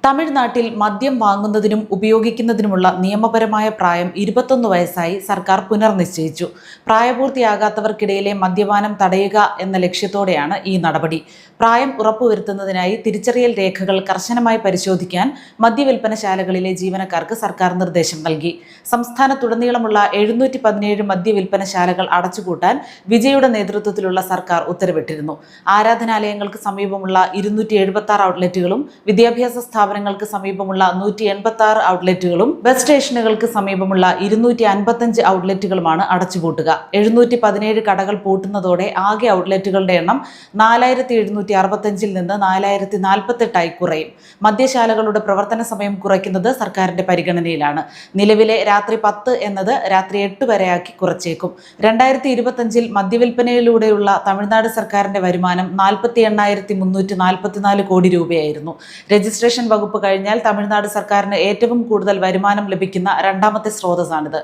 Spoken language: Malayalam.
തമിഴ്നാട്ടിൽ മദ്യം വാങ്ങുന്നതിനും ഉപയോഗിക്കുന്നതിനുമുള്ള നിയമപരമായ പ്രായം 21 വയസ്സായി സർക്കാർ പുനർനിശ്ചയിച്ചു. പ്രായപൂർത്തിയാകാത്തവർക്കിടയിലെ മദ്യപാനം തടയുക എന്ന ലക്ഷ്യത്തോടെയാണ് ഈ നടപടി. പ്രായം ഉറപ്പുവരുത്തുന്നതിനായി തിരിച്ചറിയൽ രേഖകൾ കർശനമായി പരിശോധിക്കാൻ മദ്യവിൽപ്പനശാലകളിലെ ജീവനക്കാർക്ക് സർക്കാർ നിർദ്ദേശം നൽകി. സംസ്ഥാനത്തുടനീളമുള്ള 717 മദ്യവിൽപ്പനശാലകൾ അടച്ചുപൂട്ടാൻ വിജയുടെ നേതൃത്വത്തിലുള്ള സർക്കാർ ഉത്തരവിട്ടിരുന്നു. ആരാധനാലയങ്ങൾക്ക് സമീപമുള്ള 276 ഔട്ട്ലെറ്റുകളും വിദ്യാഭ്യാസ സ്ഥാപനങ്ങൾക്ക് സമീപമുള്ള 186 ഔട്ട്ലെറ്റുകളും ബസ് സ്റ്റേഷനുകൾക്ക് സമീപമുള്ള 255 ഔട്ട്ലെറ്റുകളുമാണ് അടച്ചുപൂട്ടുക. 717 കടകൾ പൂട്ടുന്നതോടെ ആകെ ഔട്ട്ലെറ്റുകളുടെ എണ്ണം 4765 നിന്ന് 4048 കുറയും. മദ്യശാലകളുടെ പ്രവർത്തന സമയം കുറയ്ക്കുന്നത് സർക്കാരിന്റെ പരിഗണനയിലാണ്. നിലവിലെ രാത്രി 10 എന്നത് രാത്രി 8 വരെയാക്കി കുറച്ചേക്കും. 2025 മദ്യവിൽപ്പനയിലൂടെയുള്ള തമിഴ്നാട് സർക്കാരിന്റെ വരുമാനം 48,344 കോടി രൂപയായിരുന്നു. രജിസ്ട്രേഷൻ വകുപ്പ് കഴിഞ്ഞാൽ തമിഴ്നാട് സർക്കാരിന് ഏറ്റവും കൂടുതൽ വരുമാനം ലഭിക്കുന്ന രണ്ടാമത്തെ സ്രോതസ്സാണിത്.